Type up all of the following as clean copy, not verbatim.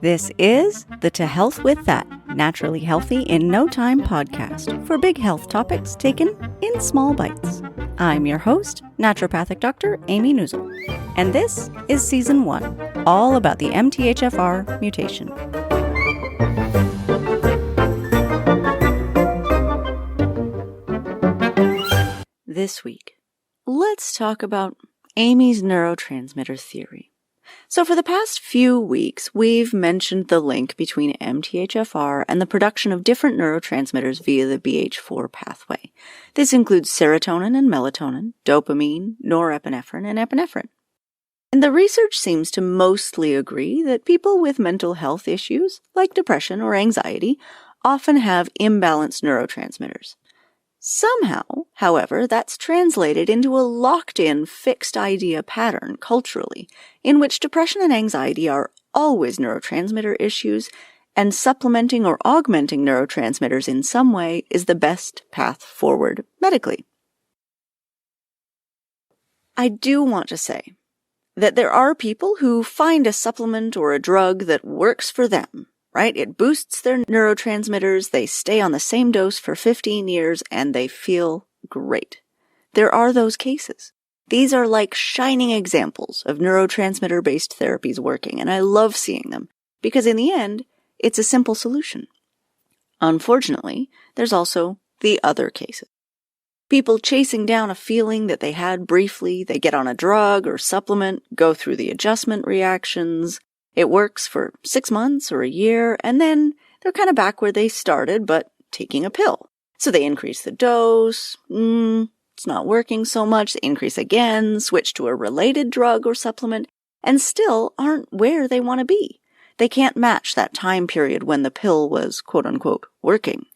This is the To Health With That, Naturally Healthy in No Time podcast for big health topics taken in small bites. I'm your host, naturopathic Dr. Amy Newsel, and this is Season 1, all about the MTHFR mutation. This week, let's talk about Amy's neurotransmitter theory. So for the past few weeks, we've mentioned the link between MTHFR and the production of different neurotransmitters via the BH4 pathway. This includes serotonin and melatonin, dopamine, norepinephrine, and epinephrine. And the research seems to mostly agree that people with mental health issues, like depression or anxiety, often have imbalanced neurotransmitters. Somehow, however, that's translated into a locked-in, fixed idea pattern culturally, in which depression and anxiety are always neurotransmitter issues, and supplementing or augmenting neurotransmitters in some way is the best path forward medically. I do want to say that there are people who find a supplement or a drug that works for them. Right? It boosts their neurotransmitters, they stay on the same dose for 15 years, and they feel great. There are those cases. These are like shining examples of neurotransmitter-based therapies working, and I love seeing them, because in the end, it's a simple solution. Unfortunately, there's also the other cases. People chasing down a feeling that they had briefly, they get on a drug or supplement, go through the adjustment reactions. It works for 6 months or a year, and then they're kind of back where they started, but taking a pill. So they increase the dose, it's not working so much, they increase again, switch to a related drug or supplement, and still aren't where they want to be. They can't match that time period when the pill was, quote-unquote, working.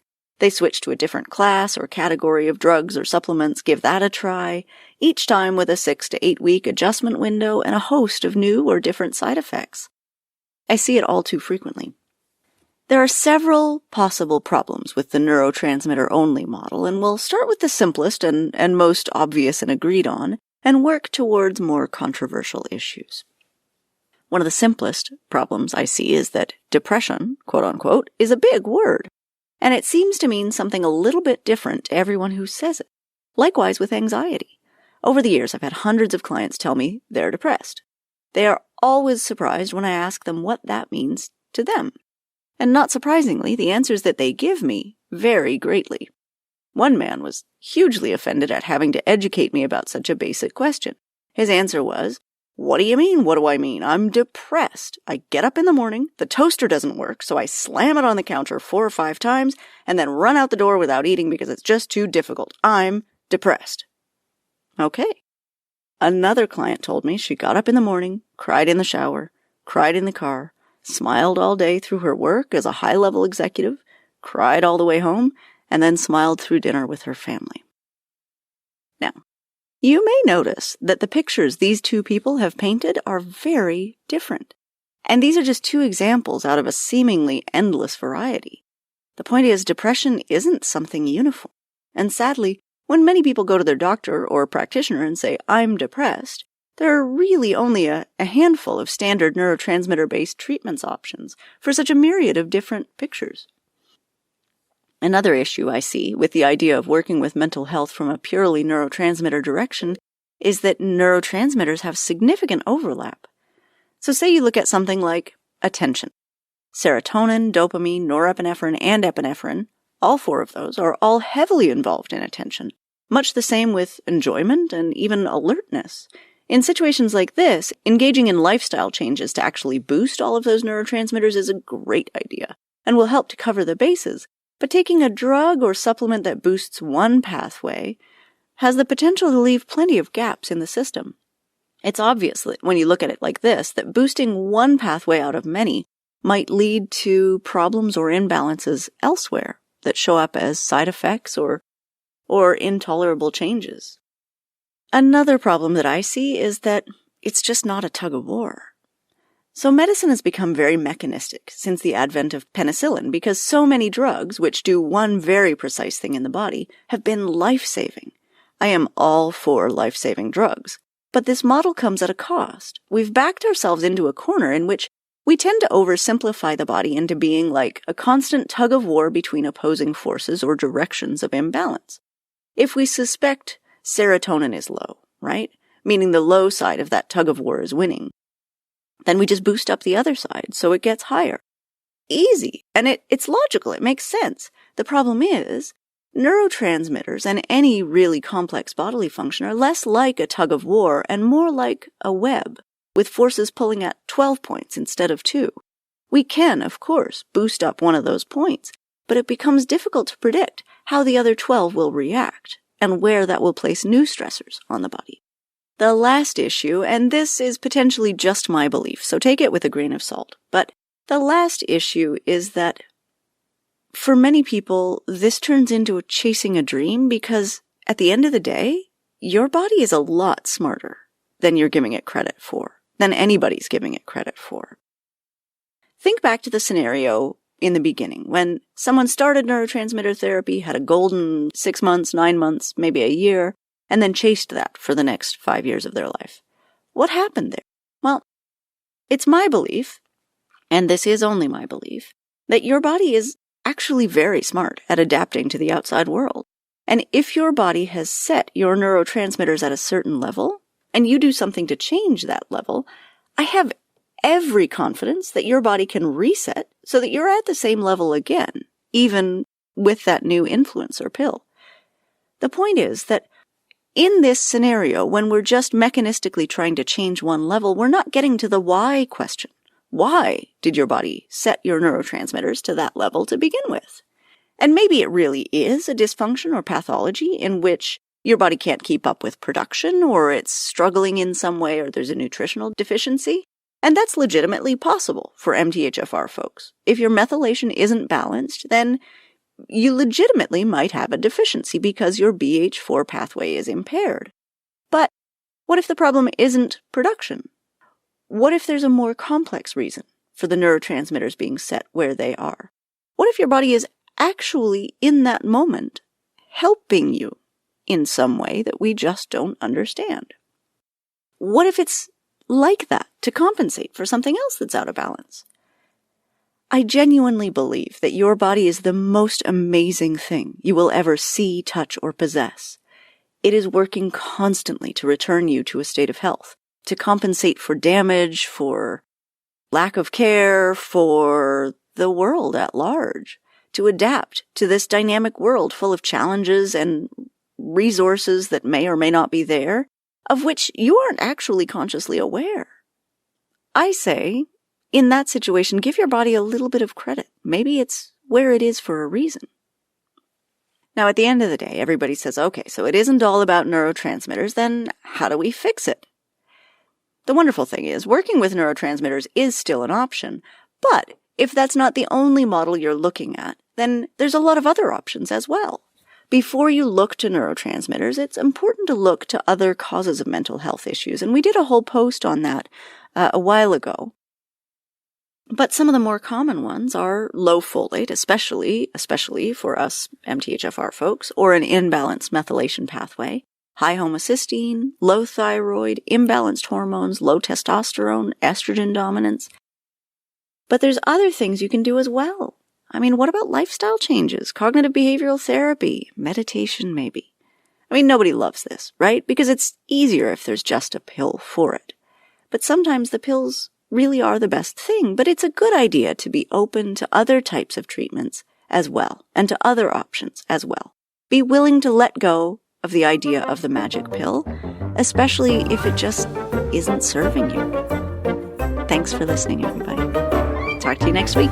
They switch to a different class or category of drugs or supplements, give that a try, each time with a 6 to 8 week adjustment window and a host of new or different side effects. I see it all too frequently. There are several possible problems with the neurotransmitter-only model, and we'll start with the simplest and most obvious and agreed on, and work towards more controversial issues. One of the simplest problems I see is that depression, quote-unquote, is a big word, and it seems to mean something a little bit different to everyone who says it. Likewise with anxiety. Over the years, I've had hundreds of clients tell me they're depressed. They are always surprised when I ask them what that means to them. And not surprisingly, the answers that they give me vary greatly. One man was hugely offended at having to educate me about such a basic question. His answer was, "What do you mean, what do I mean? I'm depressed. I get up in the morning, the toaster doesn't work, so I slam it on the counter 4 or 5 times, and then run out the door without eating because it's just too difficult. I'm depressed." Okay. Another client told me she got up in the morning, cried in the shower, cried in the car, smiled all day through her work as a high-level executive, cried all the way home, and then smiled through dinner with her family. Now, you may notice that the pictures these two people have painted are very different. And these are just 2 examples out of a seemingly endless variety. The point is, depression isn't something uniform. And sadly, when many people go to their doctor or practitioner and say, "I'm depressed," there are really only a handful of standard neurotransmitter-based treatments options for such a myriad of different pictures. Another issue I see with the idea of working with mental health from a purely neurotransmitter direction is that neurotransmitters have significant overlap. So say you look at something like attention. Serotonin, dopamine, norepinephrine, and epinephrine, all 4 of those are all heavily involved in attention, much the same with enjoyment and even alertness. In situations like this, engaging in lifestyle changes to actually boost all of those neurotransmitters is a great idea and will help to cover the bases, but taking a drug or supplement that boosts one pathway has the potential to leave plenty of gaps in the system. It's obvious that when you look at it like this, that boosting one pathway out of many might lead to problems or imbalances elsewhere that show up as side effects or intolerable changes. Another problem that I see is that it's just not a tug of war. So medicine has become very mechanistic since the advent of penicillin because so many drugs, which do one very precise thing in the body, have been life-saving. I am all for life-saving drugs. But this model comes at a cost. We've backed ourselves into a corner in which we tend to oversimplify the body into being like a constant tug of war between opposing forces or directions of imbalance. If we suspect serotonin is low, right? Meaning the low side of that tug of war is winning, then we just boost up the other side so it gets higher. Easy. And it's logical. It makes sense. The problem is, neurotransmitters and any really complex bodily function are less like a tug of war and more like a web, with forces pulling at 12 points instead of 2. We can, of course, boost up one of those points, but it becomes difficult to predict how the other 12 will react and where that will place new stressors on the body. The last issue, and this is potentially just my belief, so take it with a grain of salt, but the last issue is that for many people, this turns into chasing a dream because at the end of the day, your body is a lot smarter than you're giving it credit for, than anybody's giving it credit for. Think back to the scenario in the beginning when someone started neurotransmitter therapy, had a golden 6 months, 9 months, maybe a year, and then chased that for the next 5 years of their life. What happened there? Well, it's my belief, and this is only my belief, that your body is actually very smart at adapting to the outside world. And if your body has set your neurotransmitters at a certain level, and you do something to change that level, I have every confidence that your body can reset so that you're at the same level again, even with that new influence or pill. The point is that in this scenario, when we're just mechanistically trying to change one level, we're not getting to the why question. Why did your body set your neurotransmitters to that level to begin with? And maybe it really is a dysfunction or pathology in which your body can't keep up with production, or it's struggling in some way, or there's a nutritional deficiency. And that's legitimately possible for MTHFR folks. If your methylation isn't balanced, then you legitimately might have a deficiency because your BH4 pathway is impaired. But what if the problem isn't production? What if there's a more complex reason for the neurotransmitters being set where they are? What if your body is actually, in that moment, helping you in some way that we just don't understand? What if it's like that to compensate for something else that's out of balance? I genuinely believe that your body is the most amazing thing you will ever see, touch, or possess. It is working constantly to return you to a state of health, to compensate for damage, for lack of care, for the world at large, to adapt to this dynamic world full of challenges and resources that may or may not be there, of which you aren't actually consciously aware. I say, in that situation, give your body a little bit of credit. Maybe it's where it is for a reason. Now, at the end of the day, everybody says, okay, so it isn't all about neurotransmitters, then how do we fix it? The wonderful thing is, working with neurotransmitters is still an option, but if that's not the only model you're looking at, then there's a lot of other options as well. Before you look to neurotransmitters, it's important to look to other causes of mental health issues, and we did a whole post on that a while ago. But some of the more common ones are low folate, especially for us MTHFR folks, or an imbalanced methylation pathway, high homocysteine, low thyroid, imbalanced hormones, low testosterone, estrogen dominance. But there's other things you can do as well. I mean, what about lifestyle changes, cognitive behavioral therapy, meditation maybe? I mean, nobody loves this, right? Because it's easier if there's just a pill for it. But sometimes the pills really are the best thing, but it's a good idea to be open to other types of treatments as well, and to other options as well. Be willing to let go of the idea of the magic pill, especially if it just isn't serving you. Thanks for listening, everybody. Talk to you next week.